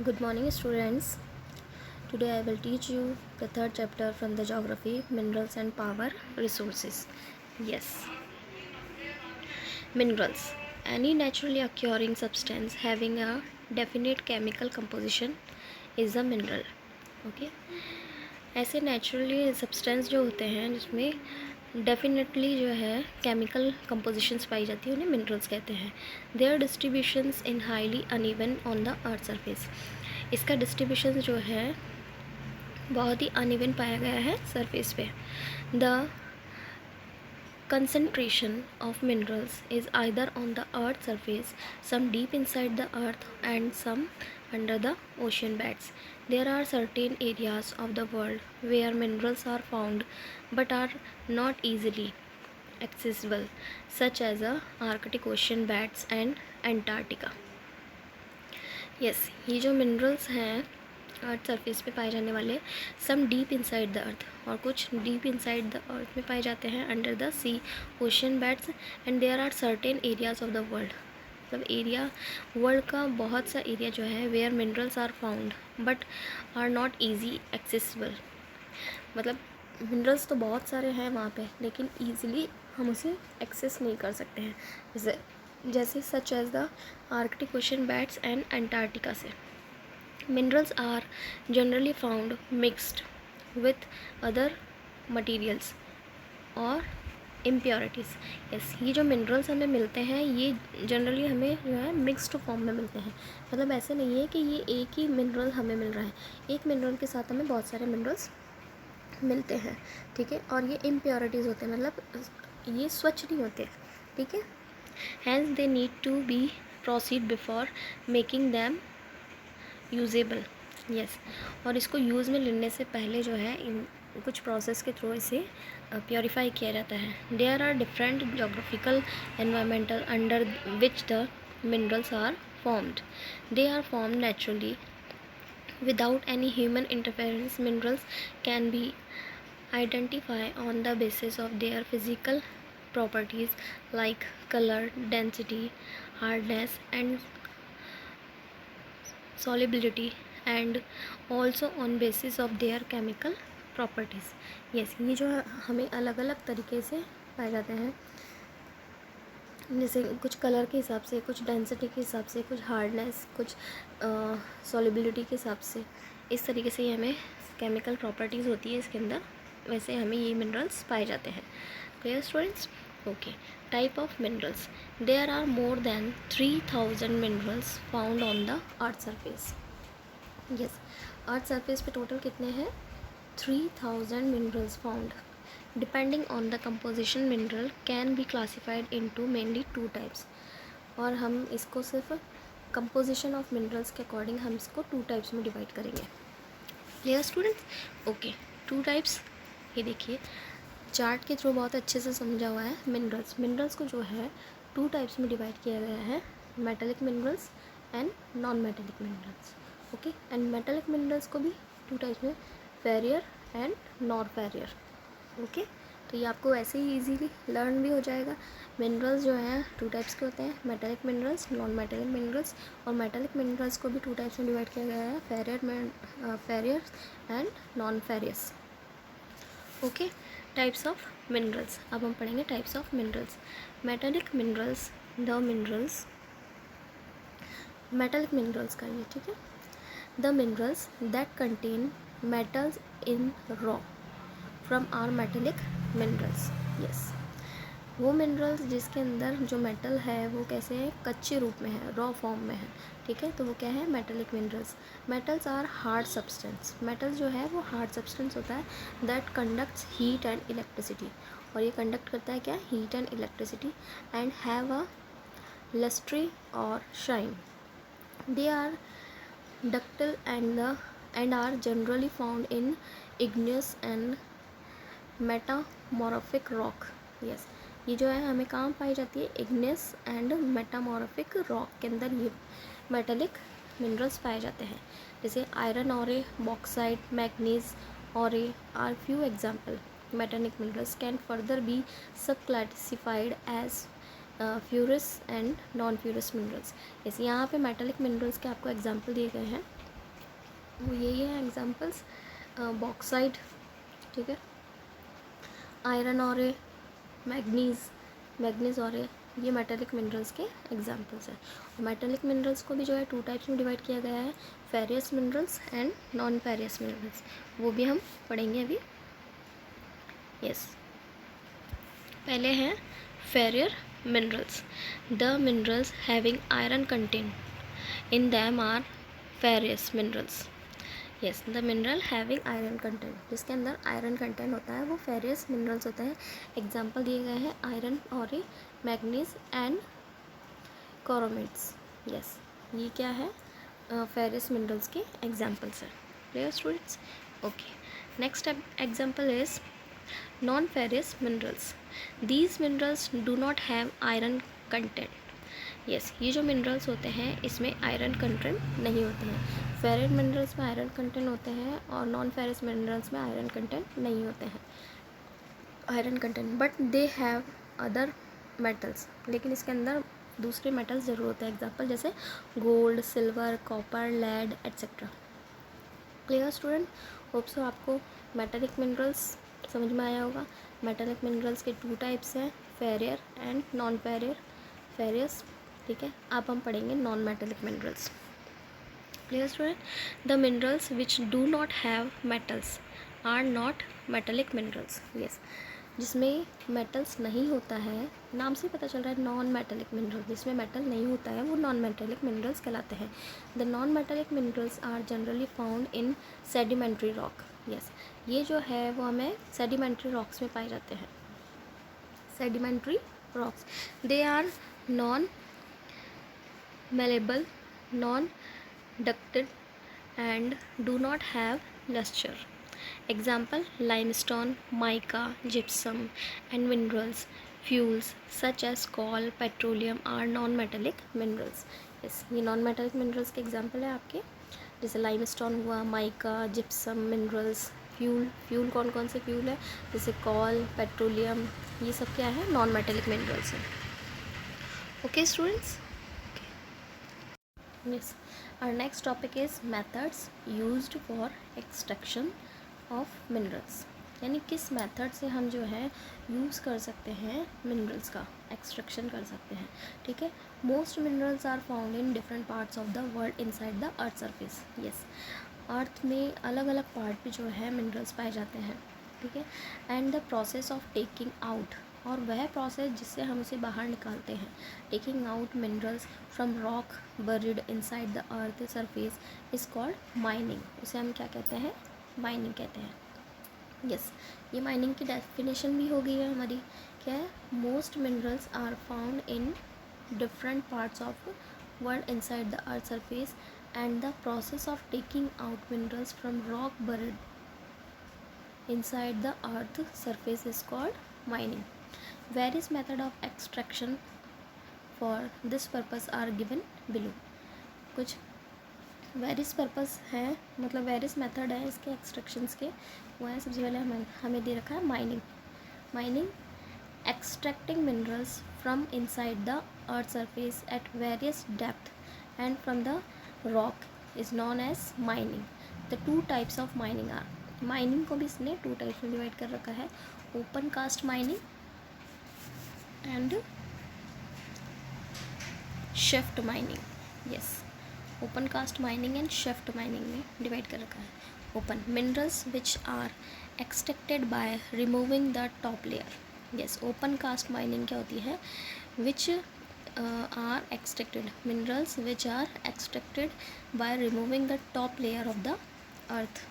Good morning, students. Today I will teach you the third chapter from the geography, minerals and power resources. Yes, minerals. Any naturally occurring substance having a definite chemical composition is a mineral. Okay. ऐसे naturally substance जो होते हैं जिसमें definitely जो है chemical compositions पाई जाती है उन्हें मिनरल्स कहते हैं. Their distributions in highly uneven on the earth surface. इसका डिस्ट्रीब्यूशन जो है बहुत ही अनइवन पाया गया है सरफेस पे. The concentration of minerals is either on the earth's surface, some deep inside the earth and some under the ocean beds. There are certain areas of the world where minerals are found but are not easily accessible, such as the Arctic ocean beds and Antarctica. Yes, ये जो minerals हैं अर्थ surface पे पाए जाने वाले, some deep inside the earth, और कुछ deep inside the अर्थ में पाए जाते हैं under the sea ocean beds, and there are certain areas of the world. मतलब एरिया, वर्ल्ड का बहुत सा एरिया जो है where minerals are found but are not easy accessible. मतलब मिनरल्स तो बहुत सारे हैं वहाँ पे लेकिन ईजिली हम उसे एक्सेस नहीं कर सकते हैं, जैसे such as the Arctic ocean beds and Antarctica से. Minerals are generally found mixed with other materials और impurities. yes, ये जो minerals हमें मिलते हैं ये जनरली हमें जो है मिक्स्ड फॉर्म में मिलते हैं. मतलब ऐसे नहीं है कि ये एक ही मिनरल हमें मिल रहा है, एक मिनरल के साथ हमें बहुत सारे मिनरल्स मिलते हैं. ठीक है, और ये impurities होते हैं, मतलब ये स्वच्छ नहीं होते. ठीक है, hence they need to be proceed before making them usable. Yes, और इसको यूज़ में लेने से पहले जो है कुछ प्रोसेस के थ्रू इसे प्योरीफाई किया जाता है. There are different geographical environmental under which the minerals are formed. They are formed naturally without any human interference. Minerals can be identified on the basis of their physical properties like color, density, hardness and solubility and also on basis of their chemical properties. yes, ये जो हमें अलग अलग तरीके से पाए जाते हैं, जैसे कुछ कलर के हिसाब से, कुछ डेंसिटी के हिसाब से, कुछ हार्डनेस, कुछ सॉलिबिलिटी के हिसाब से. इस तरीके से ये हमें केमिकल प्रॉपर्टीज़ होती है इसके अंदर, वैसे हमें ये मिनरल्स पाए जाते हैं. Clear students? Okay. Type of minerals. There are more than 3000 minerals found on the earth surface. Yes, earth surface पे टोटल कितने हैं? 3000 minerals found. Depending on the composition mineral can be classified into mainly 2 types. और हम इसको सिर्फ composition of minerals के according हम इसको 2 टाइप्स में डिवाइड करेंगे. Clear students? ओके. 2 टाइप्स, ये देखिए चार्ट के थ्रू बहुत अच्छे से समझा हुआ है. मिनरल्स को जो है 2 टाइप्स में डिवाइड किया गया है, metallic minerals and non metallic minerals. Okay, and metallic minerals को भी 2 टाइप्स में, फेरियर एंड नॉन फेरियर. ओके, तो ये आपको वैसे ही इजीली लर्न भी हो जाएगा. मिनरल्स जो हैं 2 टाइप्स के होते हैं, metallic minerals, non metallic minerals. और मेटेलिक मिनरल्स को भी 2 टाइप्स में डिवाइड किया गया है, ferrous and non ferrous. Okay, types of minerals. अब हम पढ़ेंगे types of minerals. Metallic minerals, the minerals, metallic minerals का ये. ठीक है, the minerals that contain metals in raw from are metallic minerals. Yes, वो मिनरल्स जिसके अंदर जो मेटल है वो कैसे है, कच्चे रूप में है, रॉ फॉर्म में है. ठीक है, तो वो क्या है, metallic minerals. Metals are hard substance. Metal जो है वो हार्ड सब्सटेंस होता है that conducts heat and electricity. और ये कंडक्ट करता है क्या, heat and electricity. And have a lustre और shine. They are ductile and are generally found in igneous and metamorphic rock. yes, ये जो है हमें कहाँ पाई जाती है, इग्नियस एंड मेटामॉर्फिक रॉक के अंदर ये मेटेलिक मिनरल्स पाए जाते हैं. जैसे iron ore, bauxite, manganese ore are few example. Metallic minerals can further be sub classified as ferrous and non ferrous minerals. जैसे यहाँ पे मेटेलिक मिनरल्स के आपको एग्जाम्पल दिए गए हैं. वो यही है एग्जांपल्स, बॉक्साइट, ठीक है, आयरन और मैग्नीज और ये मेटेलिक मिनरल्स के एग्जांपल्स हैं। और मेटेलिक मिनरल्स को भी जो है 2 टाइप्स में डिवाइड किया गया है, ferrous minerals and non ferrous minerals, वो भी हम पढ़ेंगे अभी। यस, पहले हैं ferrous minerals. The minerals having iron content in them are ferrous minerals. Yes, the mineral having iron content, जिसके अंदर आयरन कंटेंट होता है वो फेरियस मिनरल्स होते हैं। एग्जाम्पल दिए गए हैं आयरन और मैग्नीज एंड क्रोमेट्स। यस, ये क्या है, फेरियस मिनरल्स के एग्जाम्पल्स हैं। Clear students? Okay, next example is non ferrous minerals. These minerals do not have iron content. Yes, ये जो मिनरल्स होते हैं इसमें आयरन कंटेंट नहीं होते हैं। फेरिक मिनरल्स में आयरन कंटेंट होते हैं और नॉन फेरिक मिनरल्स में आयरन कंटेंट नहीं होते हैं, iron content, but they have other metals, लेकिन इसके अंदर दूसरे मेटल्स ज़रूर होते हैं। एग्जांपल जैसे gold, silver, copper, lead etcetera. Clear student? Hope so आपको मेटेलिक मिनरल्स समझ में आया होगा। मेटेलिक मिनरल्स के 2 टाइप्स हैं, फेरियर एंड नॉन फेरियस, ठीक है। अब हम पढ़ेंगे non metallic minerals. Clear student? The minerals which do not have metals are not metallic minerals. Yes, जिसमें मेटल्स नहीं होता है, नाम से पता चल रहा है नॉन मेटेलिक मिनरल, जिसमें मेटल नहीं होता है वो नॉन मेटेलिक मिनरल्स कहलाते हैं। The non metallic minerals are generally found in sedimentary rock. Yes, ये जो है वो हमें सेडिमेंट्री रॉक्स में पाए जाते हैं। Sedimentary rocks, they are non malleable, non-ducted and do not have luster. Example limestone, mica, gypsum and minerals. Fuels such as coal, petroleum are non-metallic minerals. yes, ये non-metallic minerals के example है आपके, जैसे limestone हुआ, mica, gypsum, minerals। Fuel कौन कौन से fuel है, जैसे कॉल, पेट्रोलियम, ये सब क्या है, नॉन मेटेलिक मिनरल्स हैं। Okay students? Yes, our next topic is methods used for extraction of minerals। यानी किस मेथड से हम जो है यूज़ कर सकते हैं मिनरल्स का एक्सट्रैक्शन कर सकते हैं, ठीक है। Most minerals are found in different parts of the world inside the earth surface. Yes, earth में अलग अलग पार्ट पे जो है मिनरल्स पाए जाते हैं, ठीक है। And the process of taking out, और वह प्रोसेस जिससे हम उसे बाहर निकालते हैं, taking out minerals from rock buried inside the earth surface is called mining. उसे हम क्या कहते हैं, माइनिंग कहते हैं। यस, ये माइनिंग की डेफिनेशन भी हो गई है हमारी, क्या है, most minerals are found in different parts of world inside the earth surface and the process of taking out minerals from rock buried inside the earth surface is called mining. Various method of extraction for this purpose are given below। कुछ various purpose है, मतलब various method है इसके extractions के, वो है सबसे पहले हमें दे रखा है mining extracting minerals from inside the earth surface at various depth and from the rock is known as mining. The 2 types of mining are, mining को भी इसने 2 टाइप्स में डिवाइड कर रखा है, open cast mining and shaft mining. Yes, open cast mining and shaft mining में divide कर रखा है। Open minerals which are extracted by removing the top layer. Yes, open cast mining क्या होती है, which are extracted minerals which are extracted by removing the top layer of the earth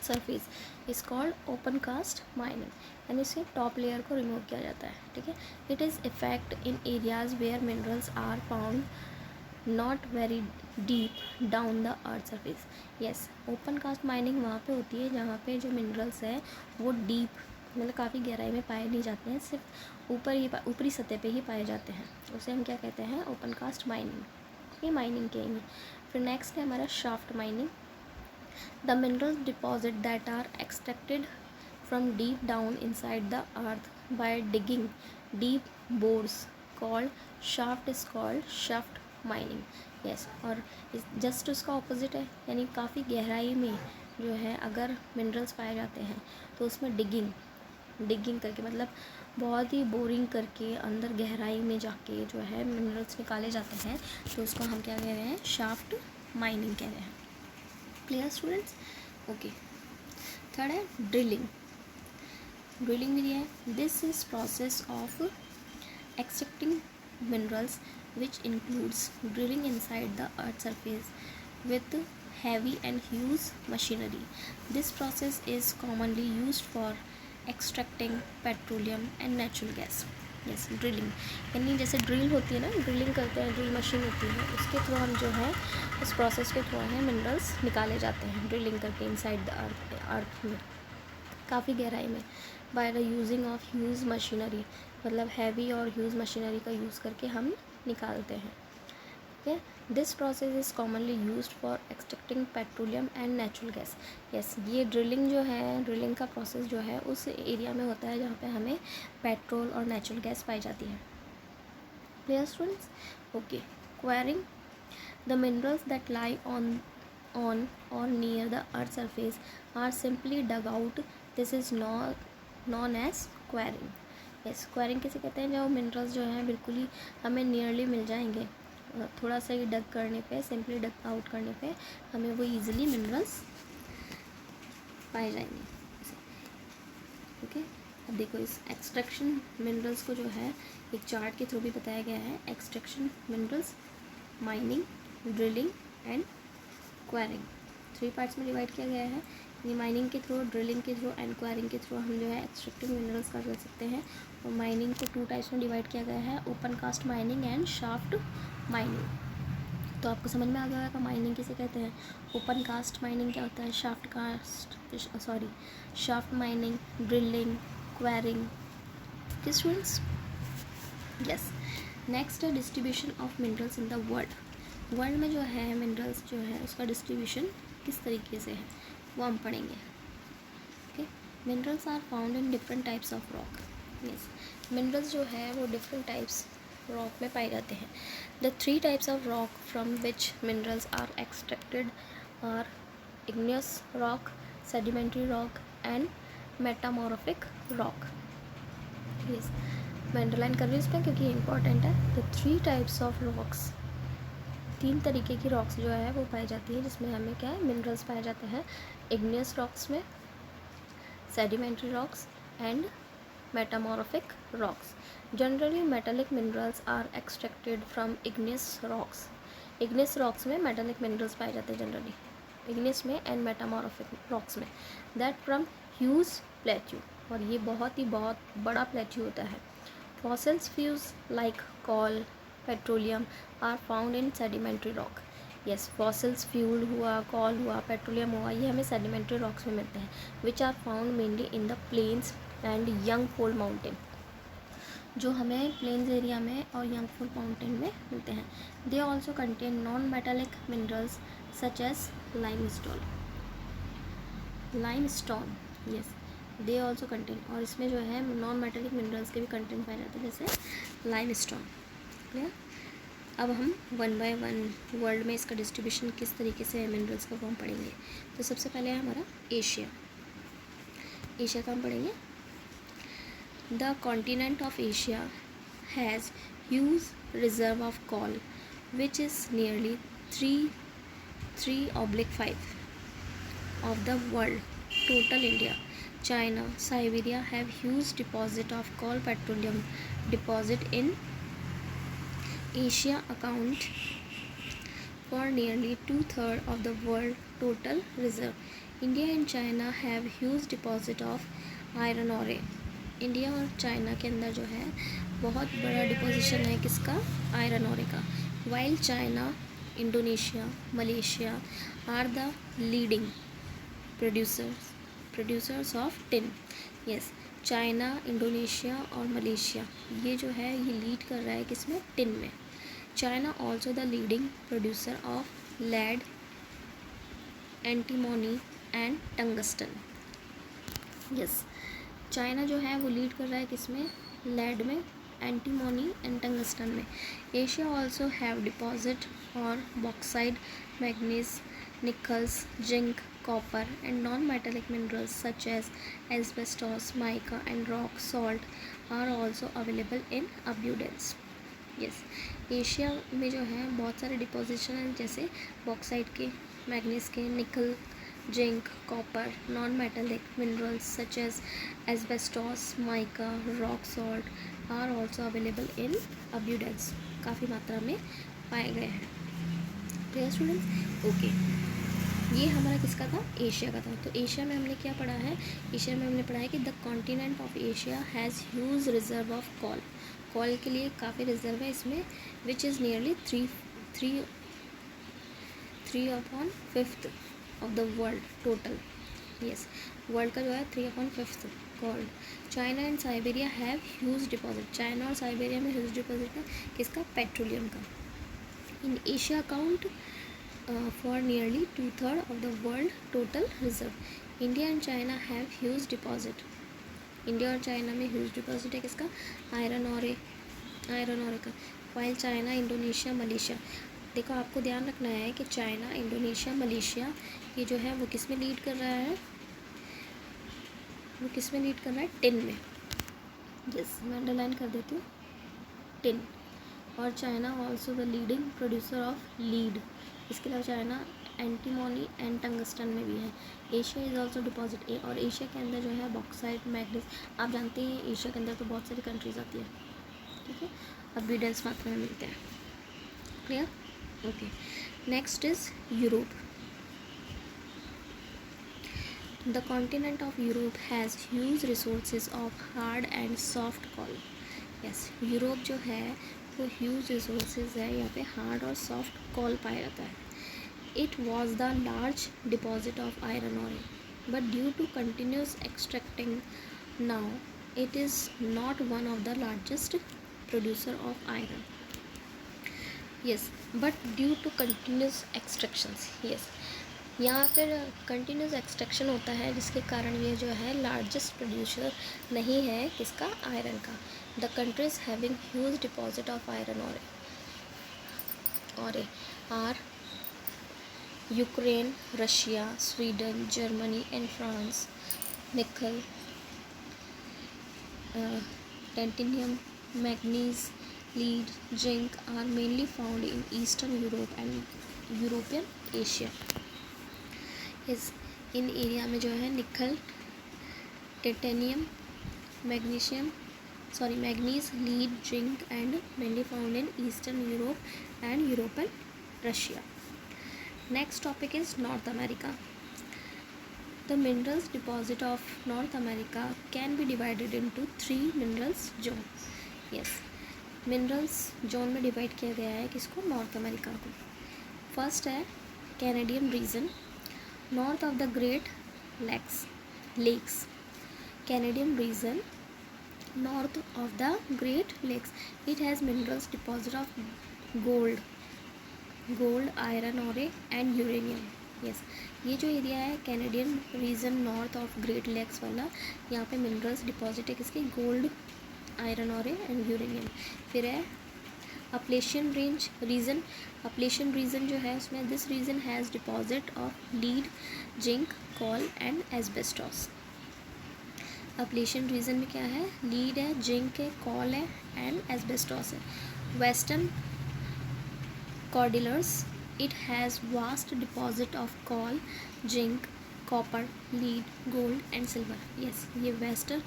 surface is called open cast mining, यानी इसे top layer को remove किया जाता है, ठीक है। It is effect in areas where minerals are found not very deep down the earth surface. Yes, open cast mining वहाँ पे होती है जहाँ पे जो मिनरल्स है वो डीप, मतलब काफ़ी गहराई में पाए नहीं जाते हैं, सिर्फ ऊपरी सतह पे ही पाए जाते हैं, उसे हम क्या कहते हैं, ओपन कास्ट माइनिंग। ये माइनिंग कहेंगे। फिर नेक्स्ट है हमारा shaft mining. The mineral deposit that are extracted from deep down inside the earth by digging deep bores called shaft is called shaft mining। Yes, और जस्ट उसका opposite है, यानी काफ़ी गहराई में जो है अगर मिनरल्स पाए जाते हैं तो उसमें डिगिंग करके, मतलब बहुत ही बोरिंग करके अंदर गहराई में जाके जो है मिनरल्स निकाले जाते हैं, तो उसको हम क्या कह रहे हैं, शाफ्ट माइनिंग कह रहे हैं। Clear students? ओके। थर्ड है ड्रिलिंग भी दिया है। This is process of extracting minerals, which includes drilling inside the earth surface with heavy and huge machinery. This process is commonly used for extracting petroleum and natural gas. yes, drilling यानी जैसे drill होती है ना, drilling करते हैं, drill machine होती है, उसके थ्रू हम जो है इस प्रोसेस के थ्रू है मिनरल्स निकाले जाते हैं, ड्रिलिंग करके इनसाइड द अर्थ में, काफ़ी गहराई में, by the using of huge machinery, मतलब हैवी और ह्यूज मशीनरी का यूज़ करके हम निकालते हैं। Okay, this process is commonly used for extracting petroleum and natural gas. Yes, ये ड्रिलिंग जो है, ड्रिलिंग का प्रोसेस जो है उस एरिया में होता है जहाँ पे हमें पेट्रोल और नेचुरल गैस पाई जाती है। Clear students? Okay. Quarrying, the minerals that lie on or near the earth's surface are simply dug out. This is known as quarrying. yes, quarrying किसे कहते हैं, जो मिनरल्स जो हैं बिल्कुल ही हमें नियरली मिल जाएंगे, थोड़ा सा ही डग करने पे, सिंपली डग आउट करने पे हमें वो ईजिली मिनरल्स पाए जाएंगे। ओके, अब देखो इस एक्सट्रैक्शन मिनरल्स को जो है एक चार्ट के थ्रू भी बताया गया है। Extraction minerals, mining, drilling and quarrying, 3 parts में डिवाइड किया गया है। ये माइनिंग के थ्रू, ड्रिलिंग के थ्रू एंड क्वेरिंग के थ्रू हम जो है एक्सट्रैक्टिव मिनरल्स कर सकते हैं। और माइनिंग को 2 टाइप्स में डिवाइड किया गया है, open cast mining and shaft mining. तो आपको समझ में आ गया कि माइनिंग किसे कहते हैं, ओपन कास्ट माइनिंग क्या होता है, shaft mining, drilling, quarrying. Students? Yes. Next है distribution of minerals in the world में जो है मिनरल्स जो है उसका डिस्ट्रीब्यूशन किस तरीके से है वो हम पढ़ेंगे। Okay, minerals are found in different types of rock. Yes, minerals जो है वो डिफरेंट टाइप्स रॉक में पाए जाते हैं। The 3 types of rock from which minerals are extracted are igneous rock, sedimentary rock and metamorphic rock. Yes, मैं underline कर रही हूँ इसमें क्योंकि ये इंपॉर्टेंट है। द 3 टाइप्स ऑफ रॉक्स, 3 तरीके की रॉक्स जो है वो पाई जाती है जिसमें हमें क्या है, मिनरल्स पाए जाते हैं। इग्नियस रॉक्स में, sedimentary rocks and metamorphic rocks. Generally metallic minerals are extracted from igneous rocks. Igneous rocks में मेटालिक मिनरल्स पाए जाते हैं जनरली, इग्नियस में एंड मेटामॉर्फिक रॉक्स में। दैट फ्रॉम ह्यूज प्लेट्यू, और ये बहुत बड़ा प्लेट्यू होता है। Fossils fuels like coal, petroleum are found in sedimentary rock. Yes, fossils fuel हुआ, कॉल हुआ, पेट्रोलियम हुआ, ये हमें सेडिमेंट्री रॉक्स में मिलते हैं, which are found mainly in the plains and young fold mountain, जो हमें प्लेन्स एरिया में और यंगफॉल माउंटेन में मिलते हैं। They also contain non metallic minerals such as limestone. Yes, they also contain, और इसमें जो है नॉन मेटालिक मिनरल्स के भी कंटेंट पाए जाते हैं जैसे लाइमस्टोन। क्लियर? अब हम 1 बाय 1 वर्ल्ड में इसका डिस्ट्रीब्यूशन किस तरीके से है मिनरल्स का, वो हम पढ़ेंगे। तो सबसे पहले है हमारा एशिया का हम पढ़ेंगे। The continent of Asia has huge reserve of call which is nearly 3/5 of the world total. India, China, Siberia have huge deposit of coal petroleum deposit in Asia account for nearly 2/3 of the world total reserve. India and China have huge deposit of iron ore. India और China के अंदर जो है बहुत बड़ा deposition है किसका, iron ore का। While China, Indonesia, Malaysia are the leading producers of tin. Yes, China, Indonesia और मलेशिया ये जो है ये लीड कर रहा है किसमें, टिन में। China also the leading producer of lead, antimony and tungsten. Yes, China जो है वो लीड कर रहा है किसमें, लेड में, एंटीमोनी एंड टंगस्टन में। Asia also have deposit or bauxite, manganese, nickels, zinc, copper, and non-metallic minerals such as asbestos, mica, and rock salt are also available in abundance. Yes, Asia में जो है बहुत सारे deposition हैं, जैसे bauxite के, manganese के, nickel, zinc, copper, non metallic minerals such as asbestos, mica, rock salt are also available in abundance, काफ़ी मात्रा में पाए गए हैं। Clear students? ओके, ये हमारा किसका था? एशिया का था। तो एशिया में हमने क्या पढ़ा है? एशिया में हमने पढ़ा है कि the continent of Asia has huge reserve of call. Call के लिए काफ़ी रिजर्व है इसमें, which is nearly three upon fifth of the world total. Yes, world का जो है 3/5 called. China and Siberia have huge deposit. China और Siberia में ह्यूज डिपॉजिट है किसका? पेट्रोलियम का। In Asia account for nearly 2/3 of the world total reserve. India and China have huge deposit. India और China में ह्यूज डिपॉजिट है किसका? Iron और का। वाइल चाइना, इंडोनेशिया, मलेशिया, देखो आपको ध्यान रखना है कि चाइना, इंडोनेशिया, मलेशिया ये जो है वो किस में लीड कर रहा है? वो किस में लीड कर रहा है? टिन में। यस, मैं अंडरलाइन कर देती हूँ, टिन। और China also the leading producer of lead. इसके अलावा चाइना एंटीमोनी एंड टंगस्टन में भी है। एशिया इज़ ऑल्सो डिपॉजिट ए, और एशिया के अंदर जो है बॉक्साइट, मैग्नीज, आप जानते हैं एशिया के अंदर तो बहुत सारी कंट्रीज आती है, ठीक है, अब्यूडेंस मात्रा में मिलते हैं। Clear? Okay, next is Europe. The continent of Europe has huge resources of hard and soft call. Yes, Europe जो है वो ह्यूज रिसोर्सेज है, यहाँ पे हार्ड और सॉफ्ट कॉल पाया जाता है। It was the large deposit of iron ore, but due to continuous extracting now it is not one of the largest producer of iron. Yes, but due to continuous extractions, yes, यहाँ पर continuous extraction होता है जिसके कारण ये जो है largest producer नहीं है किसका? आयरन का। The countries having huge deposit of iron ore are Ukraine, Russia, Sweden, Germany and France. Nickel, titanium, manganese, lead, zinc are mainly found in eastern Europe and European Asia. इस इन area में जो है nickel, titanium, manganese, lead, zinc and mainly found in eastern Europe and European Russia. Next topic is North America. The minerals deposit of North America can be divided into 3 minerals zone. Yes, minerals zone में divide किया गया है किसको? North America को। First है Canadian region, north of the Great Lakes. Canadian region, north of the Great Lakes. It has minerals deposit of gold, iron ore and uranium. Yes, ये जो area है Canadian region north of Great Lakes वाला, यहाँ पे minerals deposit है किसके? Gold, iron और and uranium. फिर है अपलेशियन रीजन जो है उसमें this region has deposit of lead, zinc, coal and asbestos. Appalachian region में क्या है? लीड है, जिंक है, कॉल है एंड एस्बेस्टॉस है। Western Cordilleras it has vast deposit of coal, zinc, copper, lead, gold and silver. Yes, ये western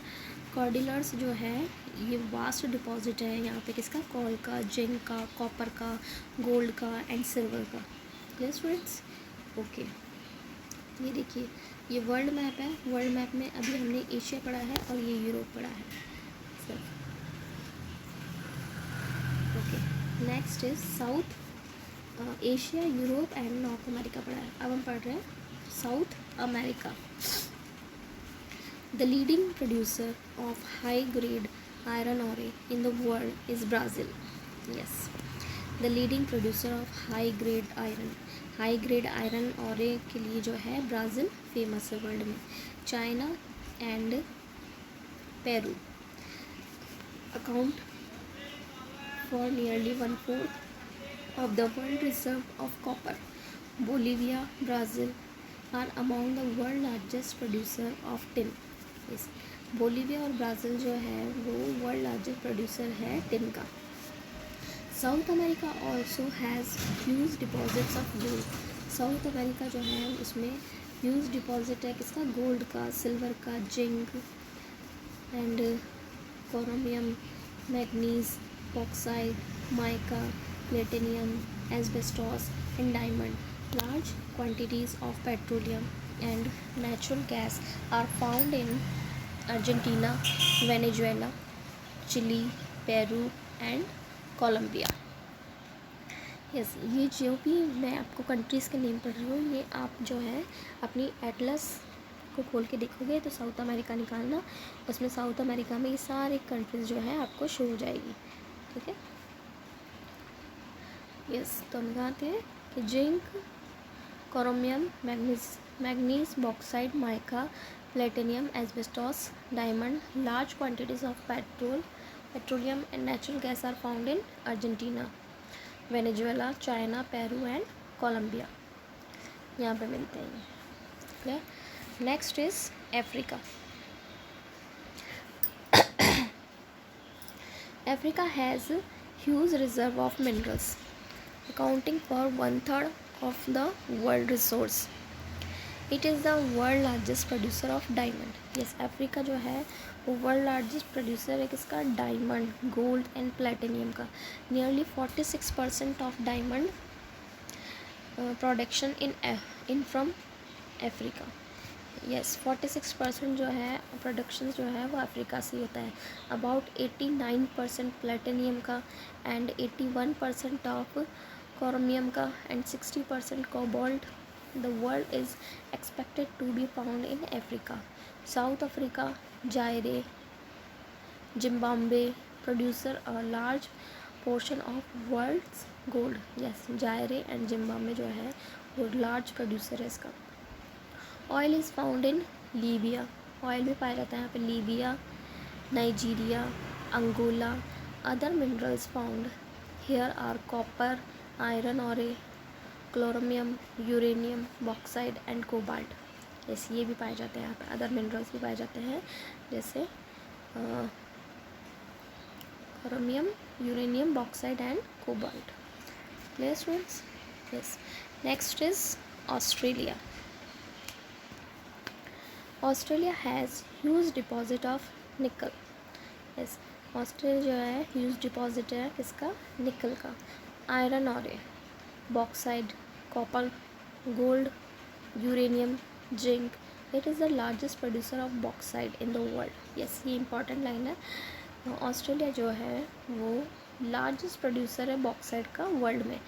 कॉर्डिलर्स जो है ये वास्ट डिपॉजिट है यहाँ पे किसका? कॉल का, जिंक का, कॉपर का, गोल्ड का एंड सिल्वर का। Clear students? ओके, ये देखिए ये वर्ल्ड मैप है। वर्ल्ड मैप में अभी हमने एशिया पढ़ा है और ये यूरोप पढ़ा है सिर्फ। Okay, next is south Asia, Europe and north America पढ़ा है। अब हम पढ़ रहे हैं south America. The leading producer of high-grade iron ore in the world is Brazil. Yes, the leading producer of high-grade iron ore के लिए जो है ब्राज़ील फेमस है वर्ल्ड में। China and Peru account for nearly 1/4 of the world reserve of copper. Bolivia, Brazil are among the world largest producer of tin. Yes, Bolivia और Brazil जो है वो वर्ल्ड लार्जेस्ट प्रोड्यूसर है tin का. South America also has huge deposits of gold. South America जो है उसमें huge deposit है किसका, गोल्ड का, सिल्वर का, zinc and chromium, manganese, bauxite, mica, platinum, asbestos and diamond. Large quantities of petroleum and natural gas are found in Argentina, Venezuela, Chile, Peru and Colombia. Yes, ये जो भी मैं आपको countries के नेम पढ़ रही हूँ ये आप जो है अपनी एटलस को खोल के देखोगे तो साउथ अमेरिका निकालना, उसमें साउथ अमेरिका में ये सारे कंट्रीज़ जो है आपको शो हो जाएगी. ठीक है. यस, तो हम कहते हैं कि zinc, chromium, manganese, bauxite, mica, platinum, asbestos, diamond. Large quantities of petroleum and natural gas are found in Argentina, Venezuela, China, Peru and Colombia. यहाँ पे मिलते हैं. Clear. Next is Africa. Africa has huge reserve of minerals accounting for 1/3 of the world resource. It is the world largest producer of diamond. Yes, Africa जो है वो world largest producer है किसका, diamond, gold and platinum का. Nearly 46% of diamond production in from Africa. Yes, 46% जो है production जो है वो अफ्रीका से होता है. अबाउट 89% प्लेटिनियम का एंड 81% ऑफ कोरोमियम का and 60% cobalt. The world is expected to be found in Africa. South Africa, Zaire, Zimbabwe producer a large portion of world's gold. Yes, Zaire and Zimbabwe जो है वो large producer है इसका. Oil is found in Libya. Oil भी पाया जाता है यहाँ पे Libya, Nigeria, Angola. Other minerals found here are copper, iron और क्लोरोमियम, uranium, bauxite and cobalt. Yes, ये भी पाए जाते हैं यहाँ पे. अदर मिनरल्स भी पाए जाते हैं जैसे chromium, uranium, bauxite and cobalt. Clear students. Yes, next is Australia. Australia has huge deposit of nickel. Yes, Australia जो है ह्यूज डिपॉजिट है किसका, निकल का. आयरन और bauxite, copper, gold, uranium, zinc. It is the largest producer of bauxite in the world. Yes, ये important line है. Australia जो है वो लार्जेस्ट प्रोड्यूसर है बॉक्साइड का वर्ल्ड में.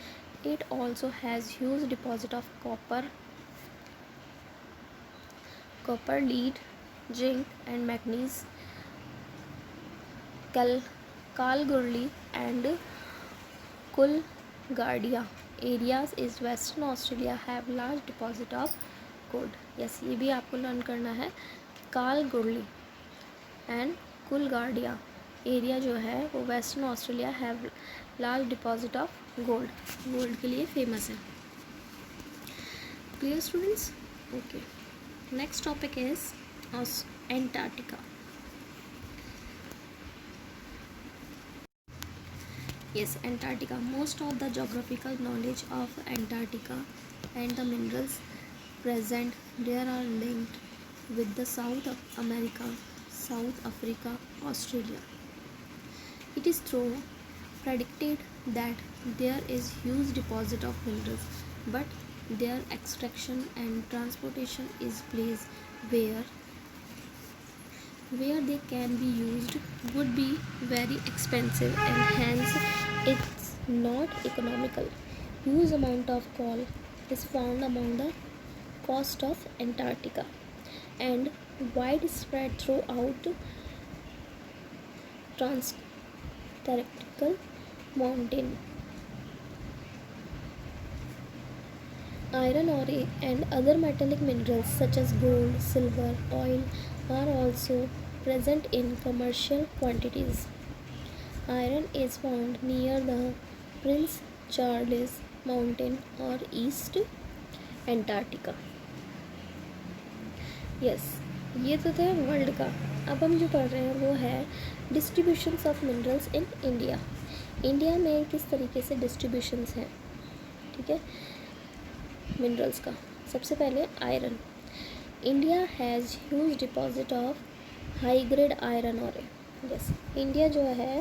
It also has huge deposit of copper, lead, zinc and manganese. Kalgoorlie and Coolgardie areas in Western Australia have large deposit of gold. Yes, ये भी आपको लर्न करना है. Kalgoorlie and Coolgardie एरिया जो है वो western Australia have large deposit of gold. Gold के लिए फेमस है. Clear students. Okay, next topic is Antarctica. Yes, Antarctica. Most of the geographical knowledge of Antarctica and the minerals present there are linked with the South America, South Africa, Australia. It is true predicted that there is huge deposit of minerals, but their extraction and transportation is place where they can be used would be very expensive and hence it's not economical. Huge amount of coal is found among the coast of Antarctica and widespread throughout Transantarctic mountain. Iron ore and other metallic minerals such as gold, silver, oil are also present in commercial quantities. Iron is found near the Prince Charles mountain और east Antarctica. Yes, ये तो थे world का। अब हम जो पढ़ रहे हैं वो है distributions of minerals in India. India में किस तरीके से डिस्ट्रीब्यूशंस हैं, ठीक है, मिनरल्स का। सबसे पहले iron. India has huge deposit of high grade iron और यस, इंडिया जो है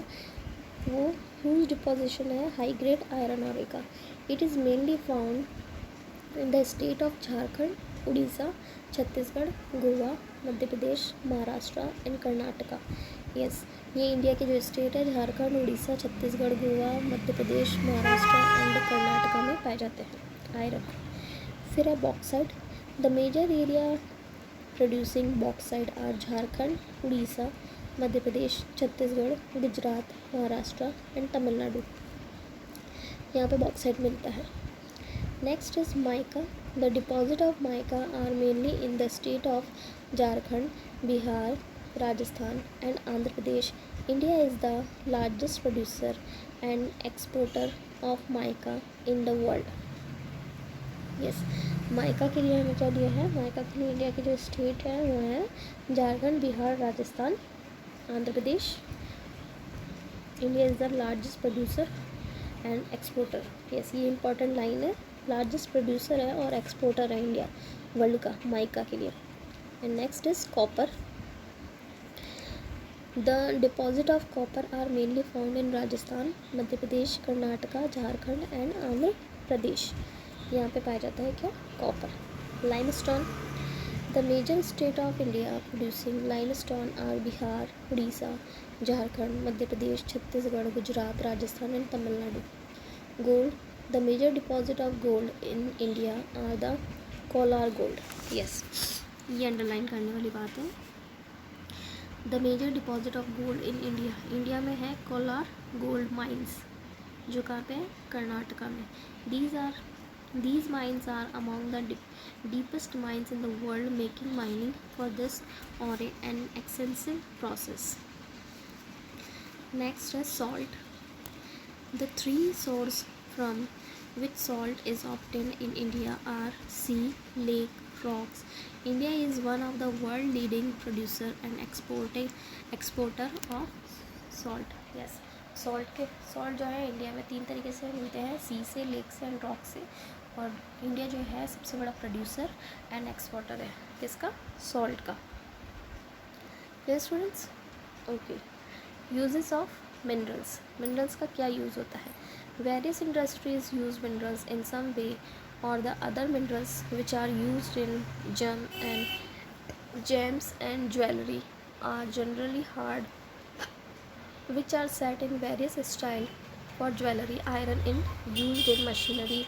वो ह्यूज डिपोजिशन है हाई ग्रेड आयरन और का। It is mainly found in the state of Jharkhand, Orissa, Chhattisgarh, Goa, Madhya Pradesh, Maharashtra and Karnataka. Yes, ये इंडिया के जो स्टेट है झारखंड, उड़ीसा, छत्तीसगढ़, गोवा, मध्य प्रदेश, महाराष्ट्र एंड कर्नाटका में पाए जाते हैं आयरन। फिर है bauxite. The major area producing bauxite are Jharkhand, Orissa, Madhya Pradesh, Chhattisgarh, Gujarat, Maharashtra and Tamil Nadu. यहाँ पे बॉक्साइट मिलता है। Next is mica. The deposit of mica are mainly in the state of Jharkhand, Bihar, Rajasthan and Andhra Pradesh. India is the largest producer and exporter of mica in the world. Yes, mica के लिए हमें क्या दिया है, माइका के लिए इंडिया के जो स्टेट है वो है Jharkhand, Bihar, Rajasthan, Andhra Pradesh. India is the largest producer and exporter. Yes, ये इंपॉर्टेंट लाइन है, लार्जेस्ट प्रोड्यूसर है और एक्सपोर्टर है इंडिया वर्ल्ड का माइका के लिए। And next is copper. The deposit of copper are mainly found in Rajasthan, Madhya Pradesh, Karnataka, Jharkhand and Andhra Pradesh. यहाँ पे पाया जाता है क्या, copper. Limestone. The major state of India producing limestone are Bihar, Orissa, Jharkhand, Madhya Pradesh, Chhattisgarh, Gujarat, Rajasthan and Tamil Nadu. Gold. The major deposit of gold in India are the Kolar gold. Yes, ये underline करने वाली बात है। The major deposit of gold in India, India में है Kolar gold mines, जो कहाँ पे है, कर्नाटका में। These mines are among the deepest mines in the world, making mining for this ore an expensive process. Next is salt. The three sources from which salt is obtained in India are sea, lake, rocks. India is one of the world leading producer and exporter of salt. Yes, salt जो है India में 3 तरीके से मिलते हैं, सी से, lake से and rock से। और इंडिया जो है सबसे बड़ा प्रोड्यूसर एंड एक्सपोर्टर है किसका, सॉल्ट का। Yes students, okay. Uses of minerals. Minerals का क्या यूज़ होता है। Various industries use minerals in some way और the other minerals which are used in gems and jewelry are generally hard, which are set in various style for jewelry. Iron in used in machinery,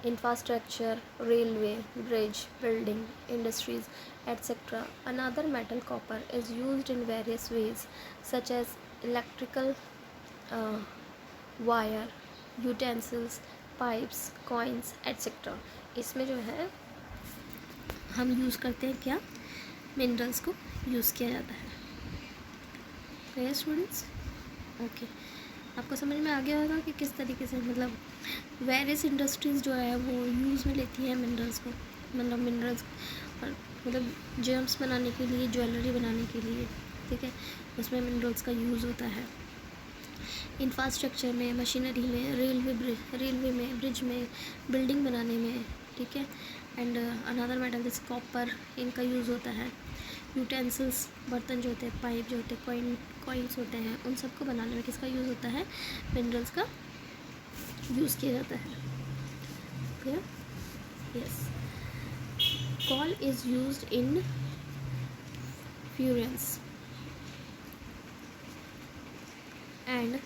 infrastructure, railway, bridge building, industries, etc. Another metal, copper, is used in various ways such as electrical wire, utensils, pipes, coins, etc. इसमें जो है हम use करते हैं क्या, minerals को use किया जाता है। ओके स्टूडेंट्स, ओके, आपको समझ में आ गया होगा कि किस तरीके से मतलब वेरियस इंडस्ट्रीज़ जो है वो यूज़ में लेती है मिनरल्स को, मतलब मिनरल्स और मतलब जेम्स बनाने के लिए, ज्वेलरी बनाने के लिए, ठीक है, उसमें मिनरल्स का यूज़ होता है। इंफ्रास्ट्रक्चर में, मशीनरी में, रेलवे में, ब्रिज में, बिल्डिंग बनाने में, ठीक है। एंड अनदर मेटल जैसे कॉपर, इनका यूज़ होता है। यूटेंसिल्स, बर्तन जो होते हैं, पाइप जो होते हैं, कॉइन्स होते हैं, उन सबको बनाने में किसका यूज़ होता है, मिनरल्स का यूज़ किया जाता है। Clear, yes. Call is used in furans and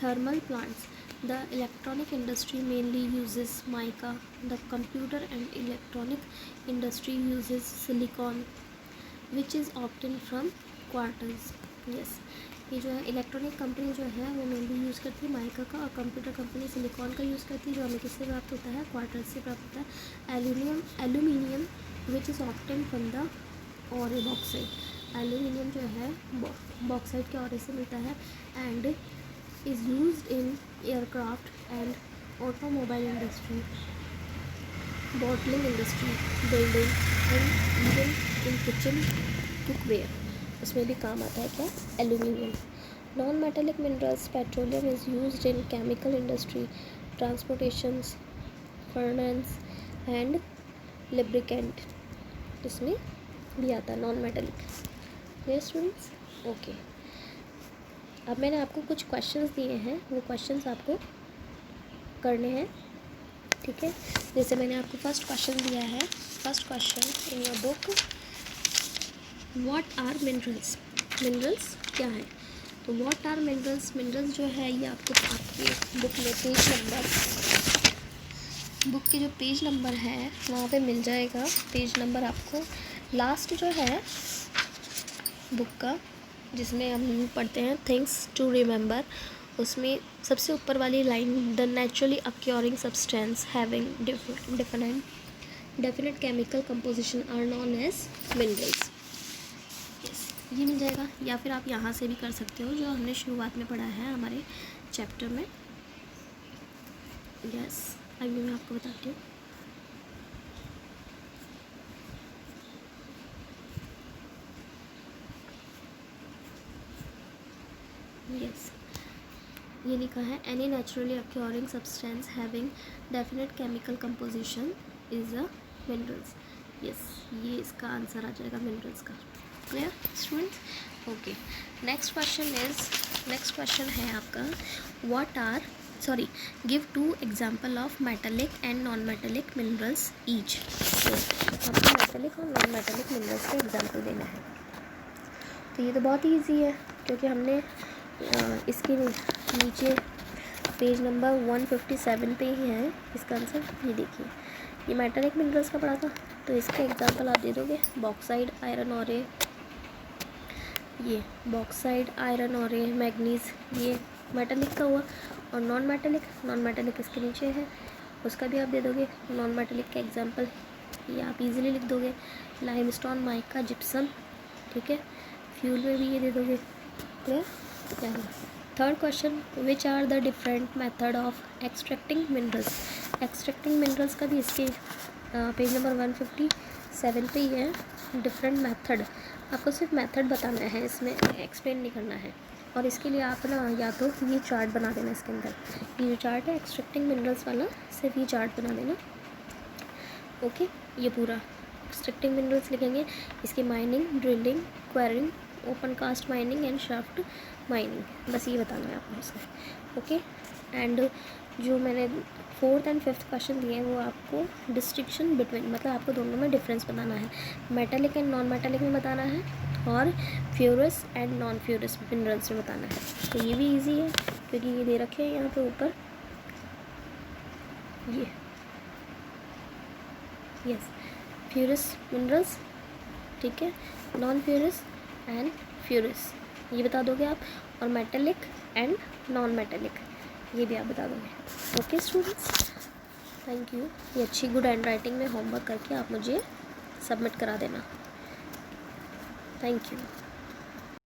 thermal plants. The electronic industry mainly uses mica. The computer and electronic industry uses silicon, which is obtained from quartz. Yes, ये जो है electronic company जो है वो mainly use करती है mica का, और कंप्यूटर कंपनी सिलिकॉन का यूज़ करती है, जो हमें किससे प्राप्त होता है, क्वार्टज से प्राप्त होता है। Aluminium which is obtain from the और बॉक्साइट। एल्यूमिनियम जो है बॉक्साइट के और से मिलता है। And is used in aircraft and automobile industry, bottling industry, building and even in kitchen cookware. उसमें भी काम आता है क्या? Aluminium. Non metallic minerals, petroleum is used in chemical industry, transportations, furnace and lubricant. इसमें भी आता है नॉन मेटेलिक. ये स्टूडेंट्स ओके. अब मैंने आपको कुछ क्वेश्चंस दिए हैं, वो क्वेश्चंस आपको करने हैं, ठीक है. जैसे मैंने आपको फर्स्ट क्वेश्चन दिया है. First question in your book, what are minerals. Minerals क्या है? तो व्हाट आर मिनरल्स, मिनरल्स जो है ये आपको आपके बुक में बुक के जो पेज नंबर है वहाँ पे मिल जाएगा. पेज नंबर आपको लास्ट जो है बुक का, जिसमें हम पढ़ते हैं थिंग्स टू रिमेंबर, उसमें सबसे ऊपर वाली line, the naturally occurring substance having definite chemical composition are known as minerals. ये मिल जाएगा. या फिर आप यहाँ से भी कर सकते हो, जो हमने शुरुआत में पढ़ा है हमारे चैप्टर में. यस, अभी मैं आपको बताती हूँ. यस, ये लिखा है any naturally occurring substance having definite chemical composition is a minerals. Yes, ये इसका आंसर आ जाएगा मिनरल्स का. Clear students? Okay. Next question है आपका, give 2 example of metallic and non metallic minerals each. आपको मेटेलिक और नॉन मेटेलिक मिनरल्स का एग्जाम्पल देना है. तो ये तो बहुत ईजी है, क्योंकि हमने इसके नीचे पेज नंबर 157 पे ही है इसका आंसर. ये देखिए, ये मेटेलिक मिनरल्स का पढ़ा था, तो इसका एग्जाम्पल आप दे दोगे. बॉक्साइड, आयरन ओरे, ये बॉक्साइड, आयरन ओरे, मैग्नीज, ये मेटेलिक का हुआ. और नॉन मेटेलिक इसके नीचे है, उसका भी आप दे दोगे. नॉन मेटेलिक का एग्जाम्पल ये आप इजीली लिख दोगे, लाइमस्टोन, माइका, जिप्सम, ठीक है. फ्यूल में भी ये दे दोगे. Clear? Third question, which are the different method of extracting minerals. Extracting minerals का भी इसके पेज नंबर 157 पे ही है. डिफरेंट मेथड, आपको सिर्फ मेथड बताना है, इसमें एक्सप्लेन नहीं करना है. और इसके लिए आप ना या तो ये चार्ट बना देना. इसके अंदर ये जो चार्ट है एक्सट्रैक्टिंग मिनरल्स वाला, सिर्फ ये चार्ट बना देना. ओके, ये पूरा एक्सट्रैक्टिंग मिनरल्स लिखेंगे. इसकी mining, drilling, quarrying, open cast mining and shaft mining, बस ये बताना है आपको इसका. ओके. एंड जो मैंने 4th and 5th क्वेश्चन दिए हैं वो आपको डिस्टिंक्शन बिटवीन, मतलब आपको दोनों में डिफरेंस बताना है. मेटेलिक एंड नॉन मेटेलिक में बताना है, और फ्यूरस एंड नॉन फ्यूरस मिनरल्स में बताना है. तो ये भी इजी है, क्योंकि ये दे रखे हैं यहाँ पे ऊपर ये. यस, फ्यूरस मिनरल्स, ठीक है, नॉन फ्यूरस एंड फ्यूरस, ये बता दोगे आप. और मेटेलिक एंड नॉन मेटेलिक, ये भी आप बता दोगे. Okay students, thank you. ये अच्छी गुड हैंड राइटिंग में होमवर्क करके आप मुझे सबमिट करा देना. Thank you.